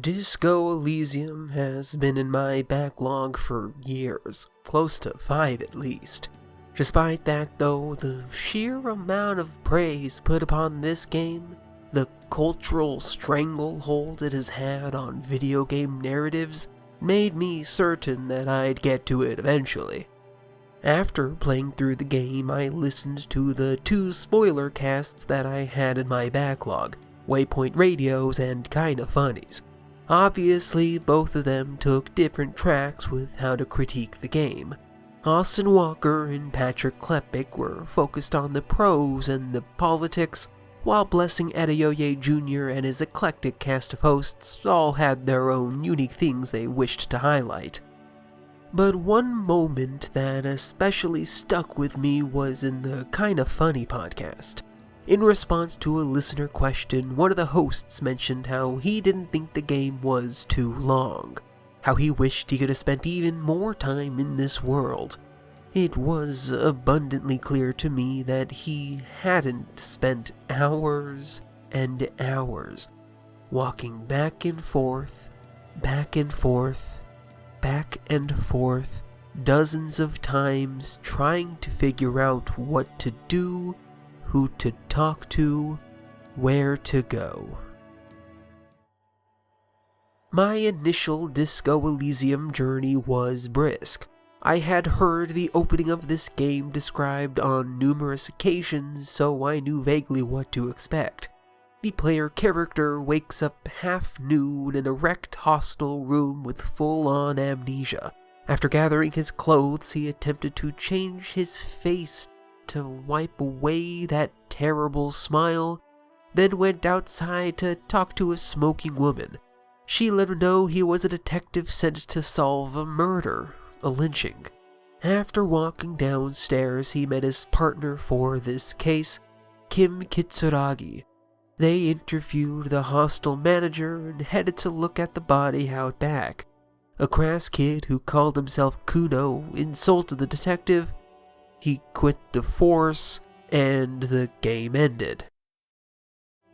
Disco Elysium has been in my backlog for years, close to 5 at least. Despite that though, the sheer amount of praise put upon this game, the cultural stranglehold it has had on video game narratives, made me certain that I'd get to it eventually. After playing through the game, I listened to the 2 spoiler casts that I had in my backlog, Waypoint Radios and Kinda Funnies. Obviously, both of them took different tracks with how to critique the game. Austin Walker and Patrick Klepek were focused on the pros and the politics, while Blessing Adeoye Jr. and his eclectic cast of hosts all had their own unique things they wished to highlight. But one moment that especially stuck with me was in the Kinda Funny podcast. In response to a listener question, one of the hosts mentioned how he didn't think the game was too long, how he wished he could have spent even more time in this world. It was abundantly clear to me that he hadn't spent hours and hours walking back and forth, back and forth, back and forth, dozens of times trying to figure out what to do, who to talk to, where to go. My initial Disco Elysium journey was brisk. I had heard the opening of this game described on numerous occasions, so I knew vaguely what to expect. The player character wakes up half nude in a wrecked hostel room with full-on amnesia. After gathering his clothes, he attempted to change his face to wipe away that terrible smile, then went outside to talk to a smoking woman. She let him know he was a detective sent to solve a murder, a lynching. After walking downstairs, he met his partner for this case, Kim Kitsuragi. They interviewed the hostel manager and headed to look at the body out back. A crass kid who called himself Kuno insulted the detective. He quit the force, and the game ended.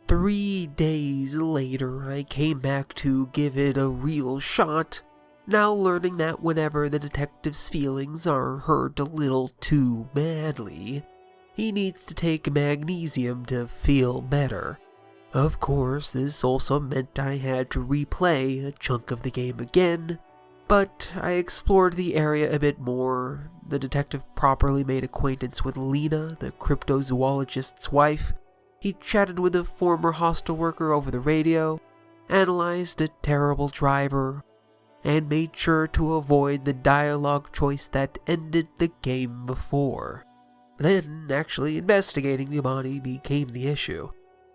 3 days later, I came back to give it a real shot, now learning that whenever the detective's feelings are hurt a little too badly, he needs to take magnesium to feel better. Of course, this also meant I had to replay a chunk of the game again, but I explored the area a bit more. The detective properly made acquaintance with Lena, the cryptozoologist's wife. He chatted with a former hostel worker over the radio, analyzed a terrible driver, and made sure to avoid the dialogue choice that ended the game before. Then, actually investigating the body became the issue.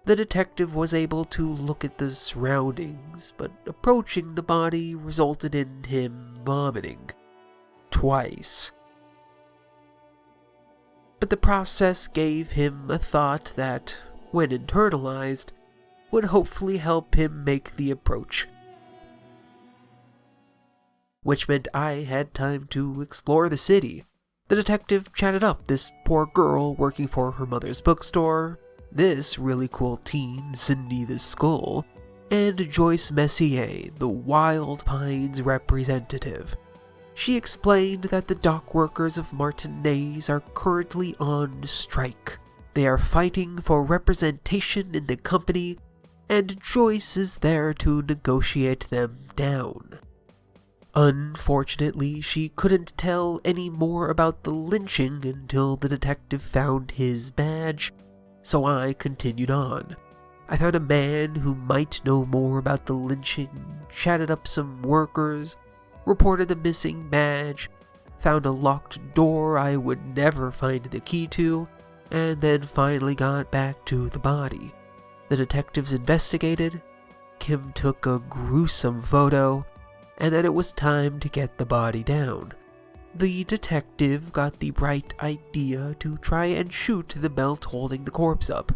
The detective was able to look at the surroundings, but approaching the body resulted in him vomiting. Twice. But the process gave him a thought that, when internalized, would hopefully help him make the approach. Which meant I had time to explore the city. The detective chatted up this poor girl working for her mother's bookstore, this really cool teen, Cindy the Skull, and Joyce Messier, the Wild Pines representative. She explained that the dock workers of Martinez are currently on strike. They are fighting for representation in the company, and Joyce is there to negotiate them down. Unfortunately, she couldn't tell any more about the lynching until the detective found his badge, so I continued on. I found a man who might know more about the lynching, chatted up some workers, reported the missing badge, found a locked door I would never find the key to, and then finally got back to the body. The detectives investigated, Kim took a gruesome photo, and then it was time to get the body down. The detective got the bright idea to try and shoot the belt holding the corpse up.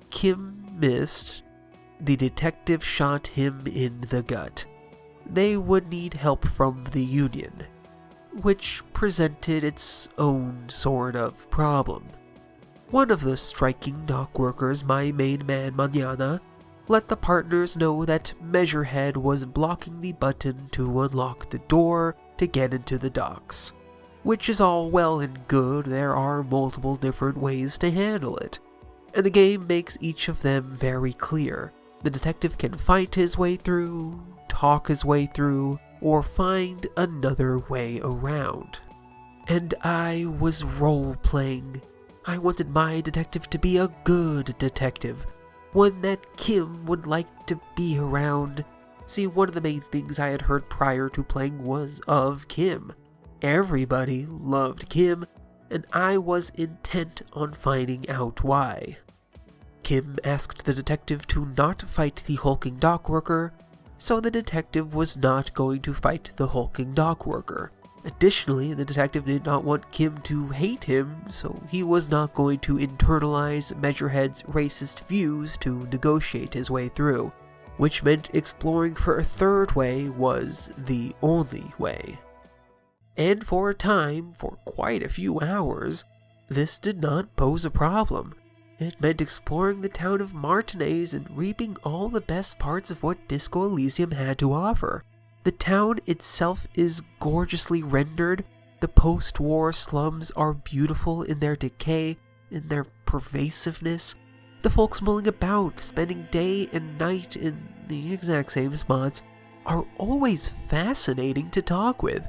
Kim missed. The detective shot him in the gut. They would need help from the Union, which presented its own sort of problem. One of the striking dock workers, my main man Mañana, let the partners know that Measurehead was blocking the button to unlock the door to get into the docks. Which is all well and good, there are multiple different ways to handle it, and the game makes each of them very clear. The detective can fight his way through, talk his way through, or find another way around. And I was role-playing. I wanted my detective to be a good detective, one that Kim would like to be around. See, one of the main things I had heard prior to playing was of Kim. Everybody loved Kim, and I was intent on finding out why. Kim asked the detective to not fight the hulking dockworker, so the detective was not going to fight the hulking dockworker. Additionally, the detective did not want Kim to hate him, so he was not going to internalize Measurehead's racist views to negotiate his way through, which meant exploring for a third way was the only way. And for a time, for quite a few hours, this did not pose a problem. It meant exploring the town of Martinez and reaping all the best parts of what Disco Elysium had to offer. The town itself is gorgeously rendered, the post-war slums are beautiful in their decay, in their pervasiveness. The folks milling about, spending day and night in the exact same spots, are always fascinating to talk with.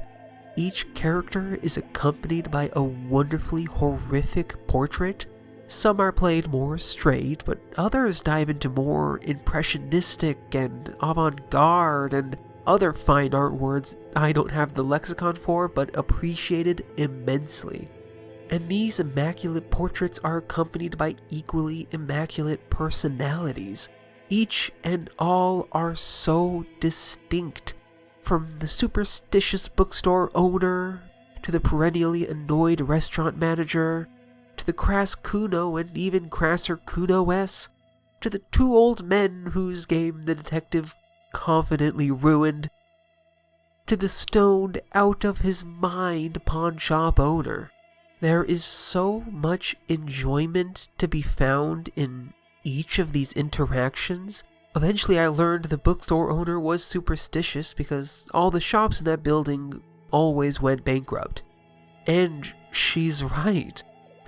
Each character is accompanied by a wonderfully horrific portrait. Some are played more straight, but others dive into more impressionistic and avant-garde and other fine art words I don't have the lexicon for, but appreciated immensely. And these immaculate portraits are accompanied by equally immaculate personalities. Each and all are so distinct. From the superstitious bookstore owner, to the perennially annoyed restaurant manager, to the crass Kuno and even crasser Kuno-S, to the two old men whose game the detective confidently ruined, to the stoned out of his mind pawn shop owner. There is so much enjoyment to be found in each of these interactions. Eventually I learned the bookstore owner was superstitious because all the shops in that building always went bankrupt. And she's right.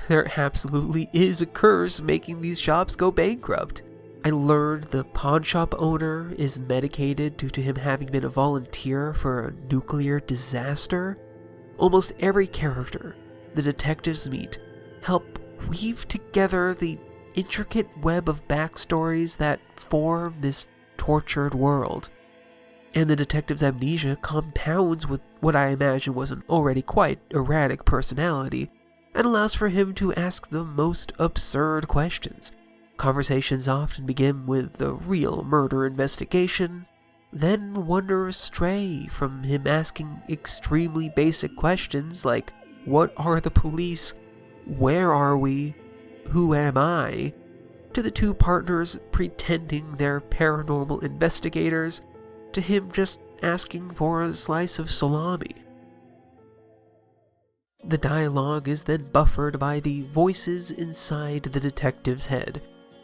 There absolutely is a curse making these shops go bankrupt. I learned the pawn shop owner is medicated due to him having been a volunteer for a nuclear disaster. Almost every character the detectives meet help weave together the intricate web of backstories that form this tortured world. And the detective's amnesia compounds with what I imagine was an already quite erratic personality, and allows for him to ask the most absurd questions. Conversations often begin with the real murder investigation, then wander astray from him asking extremely basic questions like, what are the police? Where are we? Who am I? To the two partners pretending they're paranormal investigators, to him just asking for a slice of salami. The dialogue is then buffered by the voices inside the detective's head.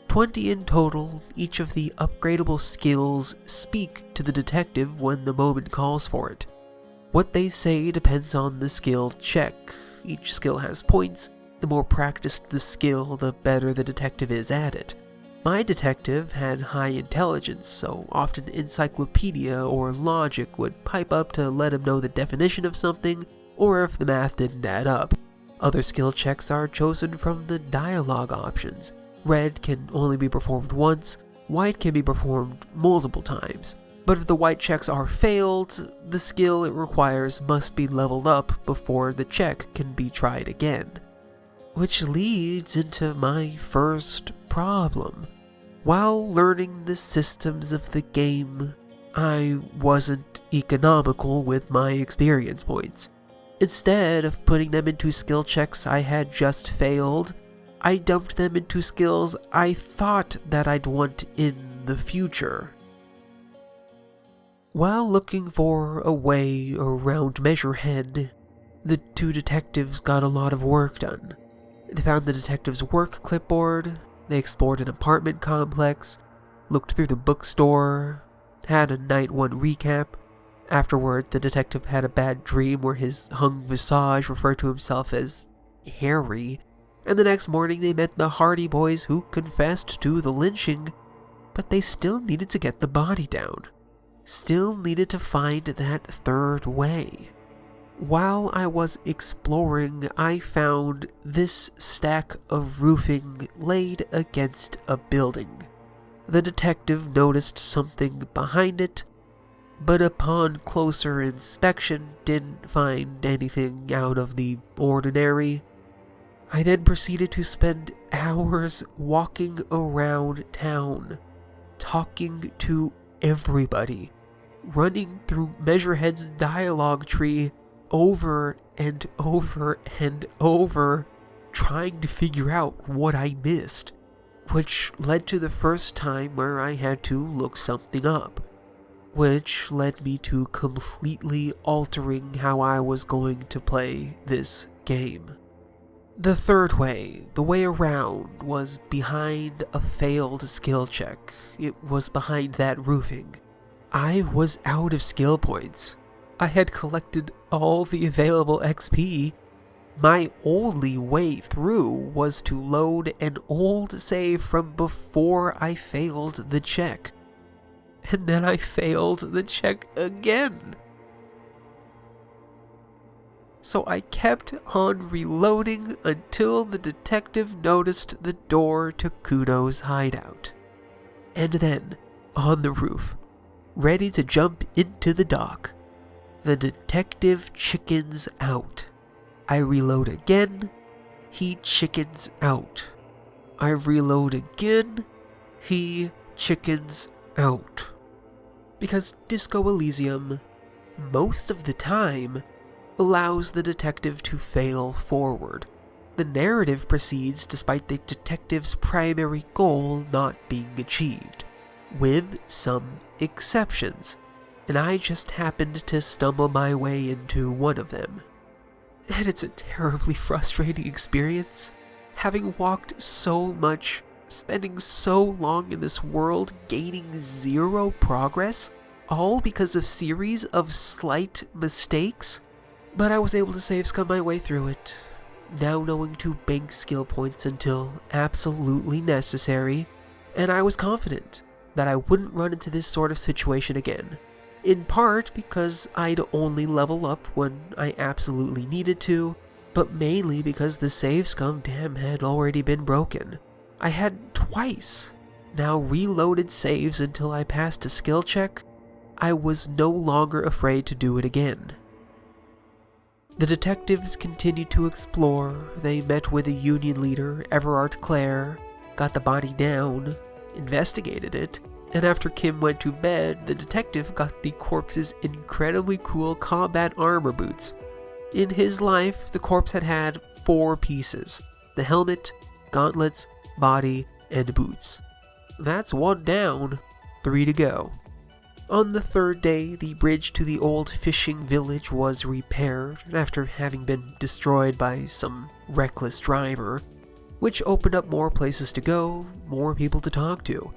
20 in total, each of the upgradable skills speak to the detective when the moment calls for it. What they say depends on the skill check. Each skill has points. The more practiced the skill, the better the detective is at it. My detective had high intelligence, so often encyclopedia or logic would pipe up to let him know the definition of something, or if the math didn't add up. Other skill checks are chosen from the dialogue options. Red can only be performed once, white can be performed multiple times. But if the white checks are failed, the skill it requires must be leveled up before the check can be tried again. Which leads into my first problem. While learning the systems of the game, I wasn't economical with my experience points. Instead of putting them into skill checks I had just failed, I dumped them into skills I thought that I'd want in the future. While looking for a way around Measurehead, the two detectives got a lot of work done. They found the detective's work clipboard, they explored an apartment complex, looked through the bookstore, had a night one recap. Afterward, the detective had a bad dream where his hung visage referred to himself as Harry, and the next morning they met the Hardy Boys who confessed to the lynching, but they still needed to get the body down. Still needed to find that third way. While I was exploring, I found this stack of roofing laid against a building. The detective noticed something behind it, but upon closer inspection didn't find anything out of the ordinary. I then proceeded to spend hours walking around town, talking to everybody, running through Measurehead's dialogue tree over and over and over, trying to figure out what I missed, which led to the first time where I had to look something up, which led me to completely altering how I was going to play this game. The third way, the way around, was behind a failed skill check. It was behind that roofing. I was out of skill points. I had collected all the available XP. My only way through was to load an old save from before I failed the check. And then I failed the check again. So I kept on reloading until the detective noticed the door to Kudo's hideout. And then, on the roof, ready to jump into the dock, the detective chickens out. I reload again, he chickens out. I reload again, he chickens out. Because Disco Elysium, most of the time, allows the detective to fail forward. The narrative proceeds despite the detective's primary goal not being achieved, with some exceptions, and I just happened to stumble my way into one of them. And it's a terribly frustrating experience, having walked so much, spending so long in this world, gaining zero progress, all because of series of slight mistakes. But I was able to save scum my way through it, now knowing to bank skill points until absolutely necessary, and I was confident that I wouldn't run into this sort of situation again, in part because I'd only level up when I absolutely needed to, but mainly because the save scum dam had already been broken. I had twice now reloaded saves until I passed a skill check. I was no longer afraid to do it again. The detectives continued to explore. They met with the union leader, Everard Clare, got the body down, investigated it, and after Kim went to bed, the detective got the corpse's incredibly cool combat armor boots. In his life, the corpse had had 4 pieces: the helmet, gauntlets, body, and boots. That's 1 down, 3 to go. On the third day, the bridge to the old fishing village was repaired after having been destroyed by some reckless driver, which opened up more places to go, more people to talk to.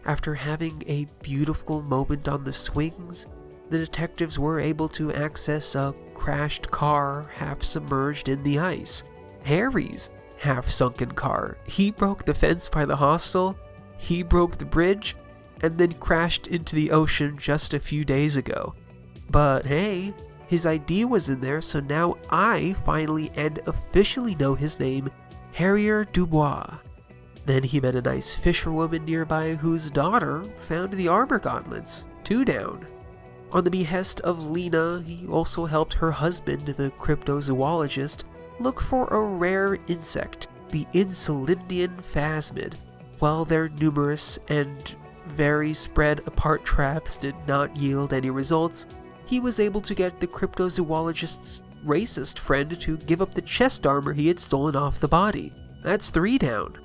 After having a beautiful moment on the swings, the detectives were able to access a crashed car half submerged in the ice. Harry's half-sunken car. He broke the fence by the hostel, he broke the bridge, and then crashed into the ocean just a few days ago. But hey, his ID was in there, so now I finally and officially know his name, Harrier Dubois. Then he met a nice fisherwoman nearby whose daughter found the armor gauntlets, 2 down. On the behest of Lena, he also helped her husband, the cryptozoologist, look for a rare insect, the Insulindian phasmid. While their numerous and very spread apart traps did not yield any results, he was able to get the cryptozoologist's racist friend to give up the chest armor he had stolen off the body. That's 3 down.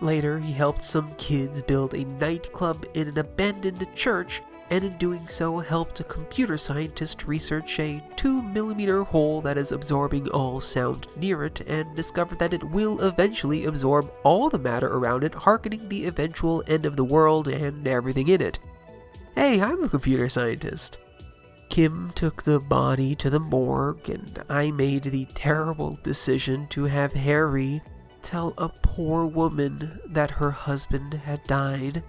Later, he helped some kids build a nightclub in an abandoned church and in doing so helped a computer scientist research a 2mm hole that is absorbing all sound near it, and discovered that it will eventually absorb all the matter around it, hearkening the eventual end of the world and everything in it. Hey, I'm a computer scientist. Kim took the body to the morgue, and I made the terrible decision to have Harry tell a poor woman that her husband had died.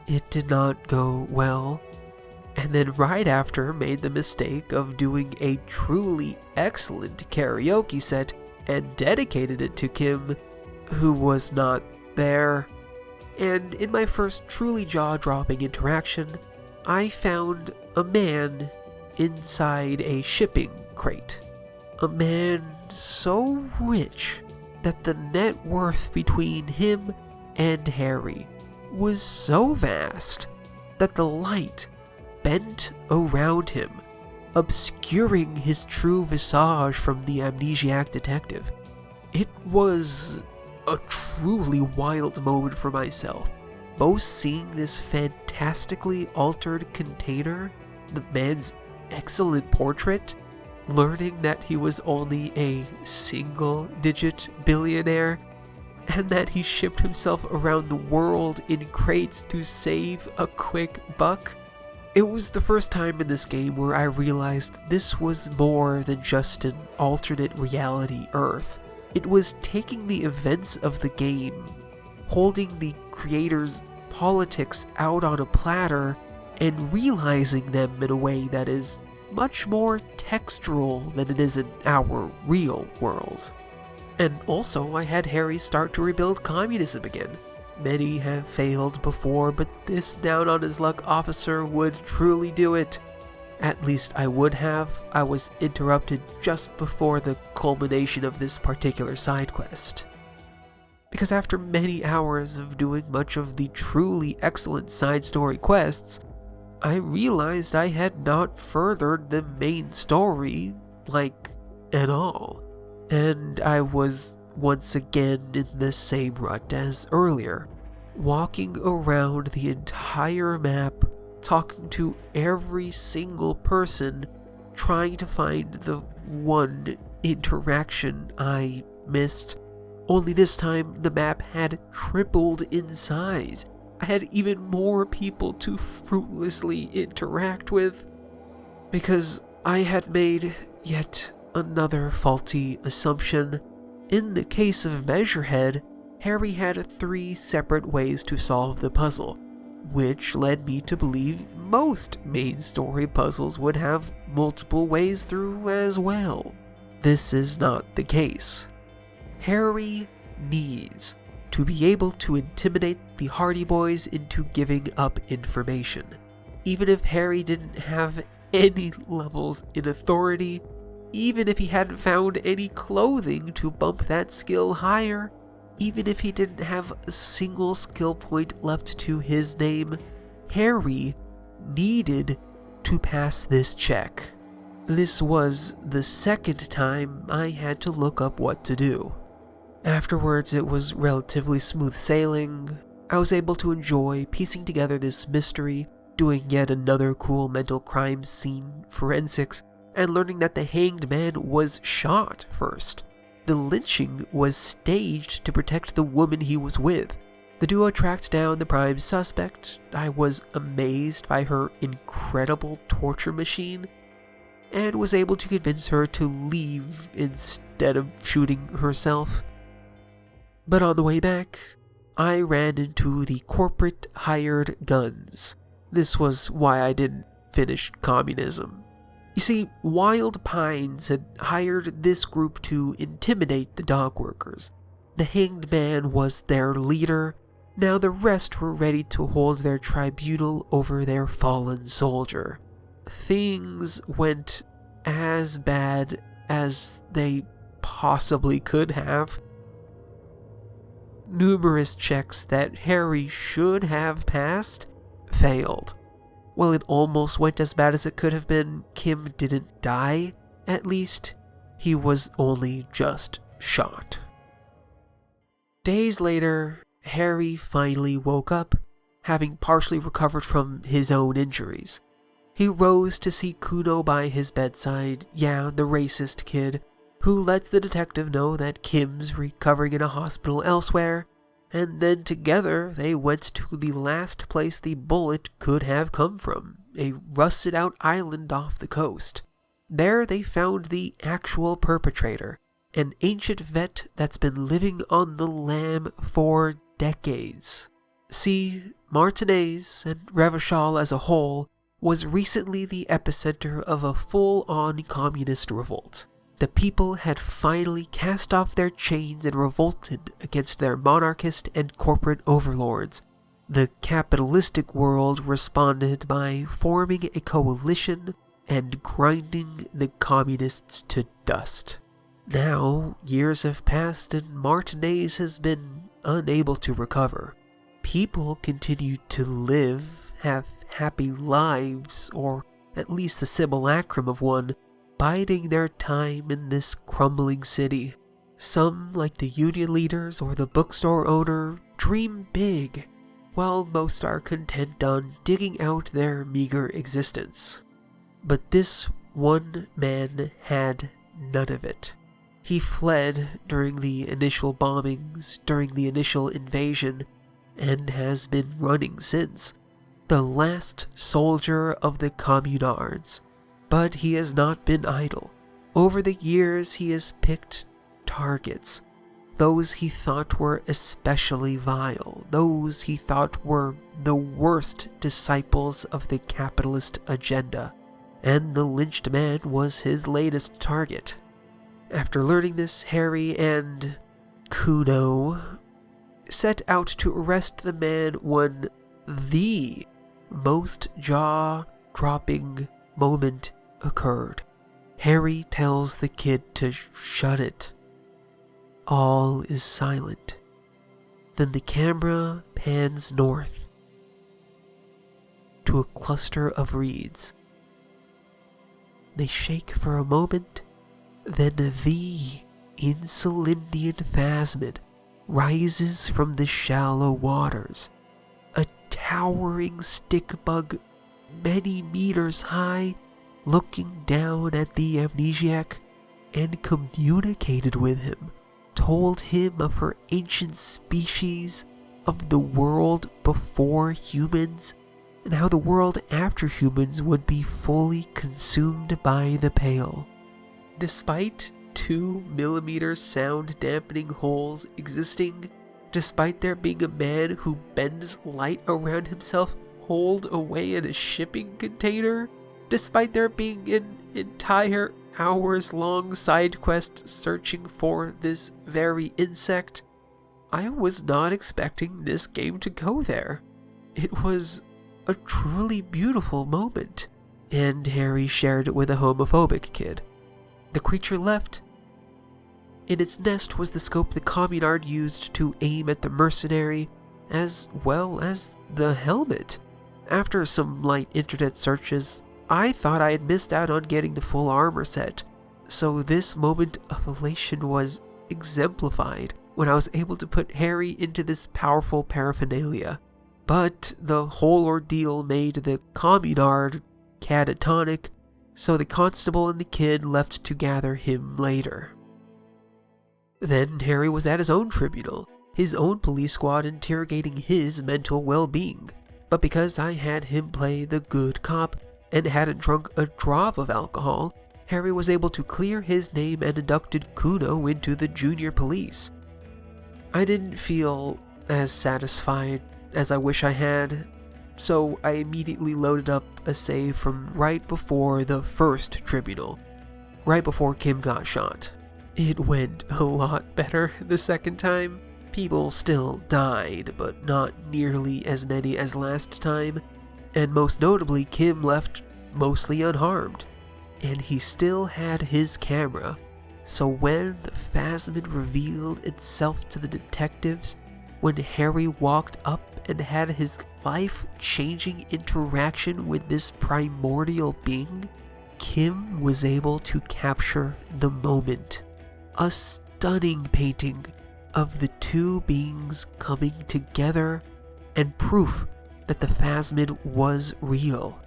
It did not go well, and then right after made the mistake of doing a truly excellent karaoke set and dedicated it to Kim, who was not there. And in my first truly jaw-dropping interaction, I found a man inside a shipping crate. A man so rich that the net worth between him and Harry was so vast that the light bent around him, obscuring his true visage from the amnesiac detective. It was a truly wild moment for myself, both seeing this fantastically altered container, the man's excellent portrait, learning that he was only a single-digit billionaire, and that he shipped himself around the world in crates to save a quick buck. It was the first time in this game where I realized this was more than just an alternate reality Earth. It was taking the events of the game, holding the creator's politics out on a platter, and realizing them in a way that is much more textural than it is in our real world. And also, I had Harry start to rebuild communism again. Many have failed before, but this down-on-his-luck officer would truly do it. At least I would have. I was interrupted just before the culmination of this particular side quest. Because after many hours of doing much of the truly excellent side story quests, I realized I had not furthered the main story, at all. And I was once again in the same rut as earlier, walking around the entire map, talking to every single person, trying to find the one interaction I missed. Only this time, the map had tripled in size. I had even more people to fruitlessly interact with, because I had made yet another faulty assumption. In the case of Measurehead, Harry had 3 separate ways to solve the puzzle, which led me to believe most main story puzzles would have multiple ways through as well. This is not the case. Harry needs to be able to intimidate the Hardy Boys into giving up information. Even if Harry didn't have any levels in authority, even if he hadn't found any clothing to bump that skill higher, even if he didn't have a single skill point left to his name, Harry needed to pass this check. This was the second time I had to look up what to do. Afterwards, it was relatively smooth sailing. I was able to enjoy piecing together this mystery, doing yet another cool mental crime scene forensics, and learning that the hanged man was shot first. The lynching was staged to protect the woman he was with. The duo tracked down the prime suspect. I was amazed by her incredible torture machine, and was able to convince her to leave instead of shooting herself. But on the way back, I ran into the corporate hired guns. This was why I didn't finish communism. You see, Wild Pines had hired this group to intimidate the dog workers. The hanged man was their leader. Now the rest were ready to hold their tribunal over their fallen soldier. Things went as bad as they possibly could have. Numerous checks that Harry should have passed failed. While it almost went as bad as it could have been, Kim didn't die. At least, he was only just shot. Days later, Harry finally woke up, having partially recovered from his own injuries. He rose to see Kuno by his bedside, yeah, the racist kid, who lets the detective know that Kim's recovering in a hospital elsewhere, and then together they went to the last place the bullet could have come from, a rusted-out island off the coast. There they found the actual perpetrator, an ancient vet that's been living on the lam for decades. See, Martinez and Revachol as a whole was recently the epicenter of a full-on communist revolt. The people had finally cast off their chains and revolted against their monarchist and corporate overlords. The capitalistic world responded by forming a coalition and grinding the communists to dust. Now, years have passed and Martinez has been unable to recover. People continue to live, have happy lives, or at least the simulacrum of one, biding their time in this crumbling city. Some, like the union leaders or the bookstore owner, dream big, while most are content on digging out their meager existence. But this one man had none of it. He fled during the initial bombings, during the initial invasion, and has been running since. The last soldier of the communards. But he has not been idle. Over the years he has picked targets. Those he thought were especially vile. Those he thought were the worst disciples of the capitalist agenda. And the lynched man was his latest target. After learning this, Harry and Kuno set out to arrest the man when the most jaw-dropping moment occurred. Harry tells the kid to shut it. All is silent. Then the camera pans north to a cluster of reeds. They shake for a moment, then the Insulindian phasmid rises from the shallow waters, a towering stick bug many meters high, looking down at the amnesiac, and communicated with him, told him of her ancient species, of the world before humans, and how the world after humans would be fully consumed by the Pale. Despite 2mm sound dampening holes existing, despite there being a man who bends light around himself holed away in a shipping container, despite there being an entire hours-long side quest searching for this very insect, I was not expecting this game to go there. It was a truly beautiful moment, and Harry shared it with a homophobic kid. The creature left. In its nest was the scope the communard used to aim at the mercenary, as well as the helmet. After some light internet searches, I thought I had missed out on getting the full armor set, so this moment of elation was exemplified when I was able to put Harry into this powerful paraphernalia. But the whole ordeal made the communard catatonic, so the constable and the kid left to gather him later. Then Harry was at his own tribunal, his own police squad interrogating his mental well-being. But because I had him play the good cop and hadn't drunk a drop of alcohol, Harry was able to clear his name and inducted Kuno into the junior police. I didn't feel as satisfied as I wish I had, so I immediately loaded up a save from right before the first tribunal, right before Kim got shot. It went a lot better the second time. People still died, but not nearly as many as last time, and most notably Kim left mostly unharmed, and he still had his camera, so when the phasmid revealed itself to the detectives, when Harry walked up and had his life-changing interaction with this primordial being, Kim was able to capture the moment. A stunning painting of the two beings coming together and proof that the phasmid was real.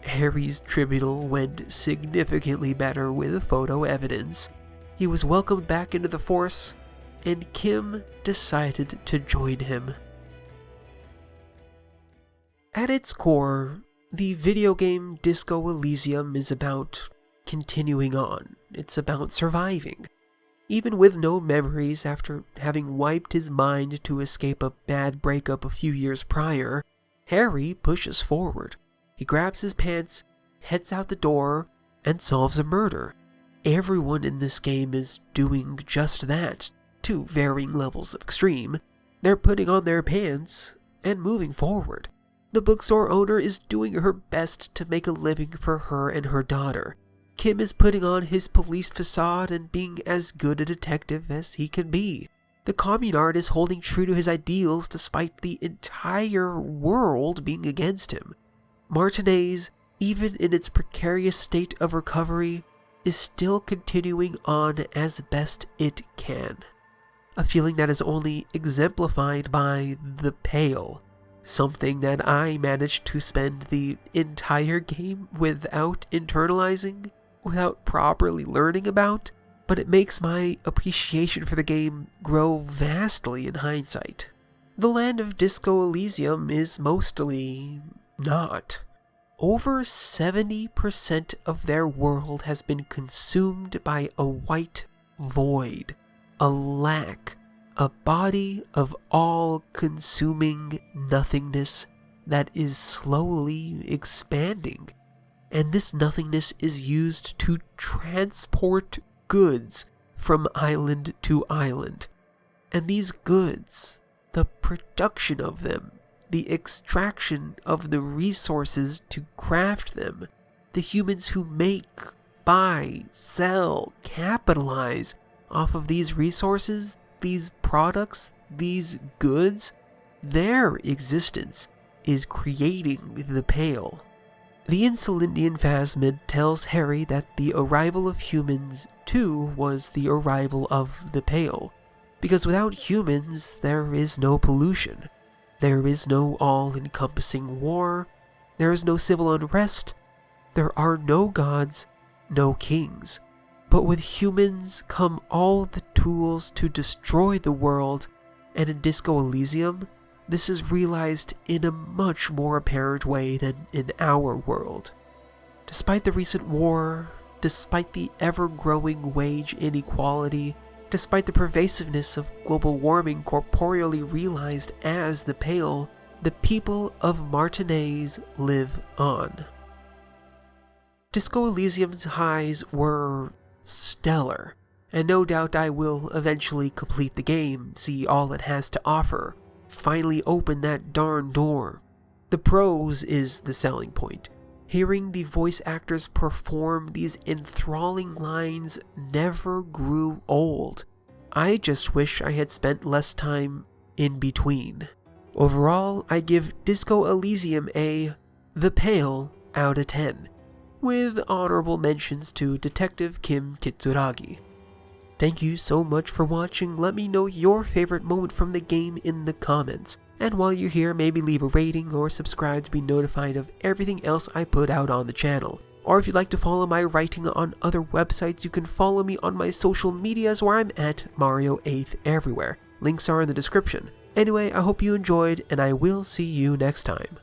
Harry's tribunal went significantly better with photo evidence. He was welcomed back into the Force, and Kim decided to join him. At its core, the video game Disco Elysium is about continuing on. It's about surviving. Even with no memories after having wiped his mind to escape a bad breakup a few years prior, Harry pushes forward. He grabs his pants, heads out the door, and solves a murder. Everyone in this game is doing just that, to varying levels of extreme. They're putting on their pants and moving forward. The bookstore owner is doing her best to make a living for her and her daughter. Kim is putting on his police facade and being as good a detective as he can be. The communard is holding true to his ideals despite the entire world being against him. Martinez, even in its precarious state of recovery, is still continuing on as best it can. A feeling that is only exemplified by the Pale, something that I managed to spend the entire game without internalizing, without properly learning about, but it makes my appreciation for the game grow vastly in hindsight. The land of Disco Elysium is mostly not. Over 70% of their world has been consumed by a white void, a lack, a body of all-consuming nothingness that is slowly expanding. And this nothingness is used to transport goods from island to island. And these goods, the production of them, the extraction of the resources to craft them, the humans who make, buy, sell, capitalize off of these resources, these products, these goods, their existence is creating the Pale. The Insulindian Phasmid tells Harry that the arrival of humans, too, was the arrival of the Pale, because without humans, there is no pollution. There is no all-encompassing war, there is no civil unrest, there are no gods, no kings. But with humans come all the tools to destroy the world, and in Disco Elysium, this is realized in a much more apparent way than in our world. Despite the recent war, despite the ever-growing wage inequality, despite the pervasiveness of global warming corporeally realized as the Pale, the people of Martinez live on. Disco Elysium's highs were stellar, and no doubt I will eventually complete the game, see all it has to offer, finally open that darn door. The prose is the selling point. Hearing the voice actors perform these enthralling lines never grew old. I just wish I had spent less time in between. Overall, I give Disco Elysium a The Pale out of 10, with honorable mentions to Detective Kim Kitsuragi. Thank you so much for watching. Let me know your favorite moment from the game in the comments. And while you're here, maybe leave a rating or subscribe to be notified of everything else I put out on the channel. Or if you'd like to follow my writing on other websites, you can follow me on my social medias where I'm at Mario8th everywhere. Links are in the description. Anyway, I hope you enjoyed, and I will see you next time.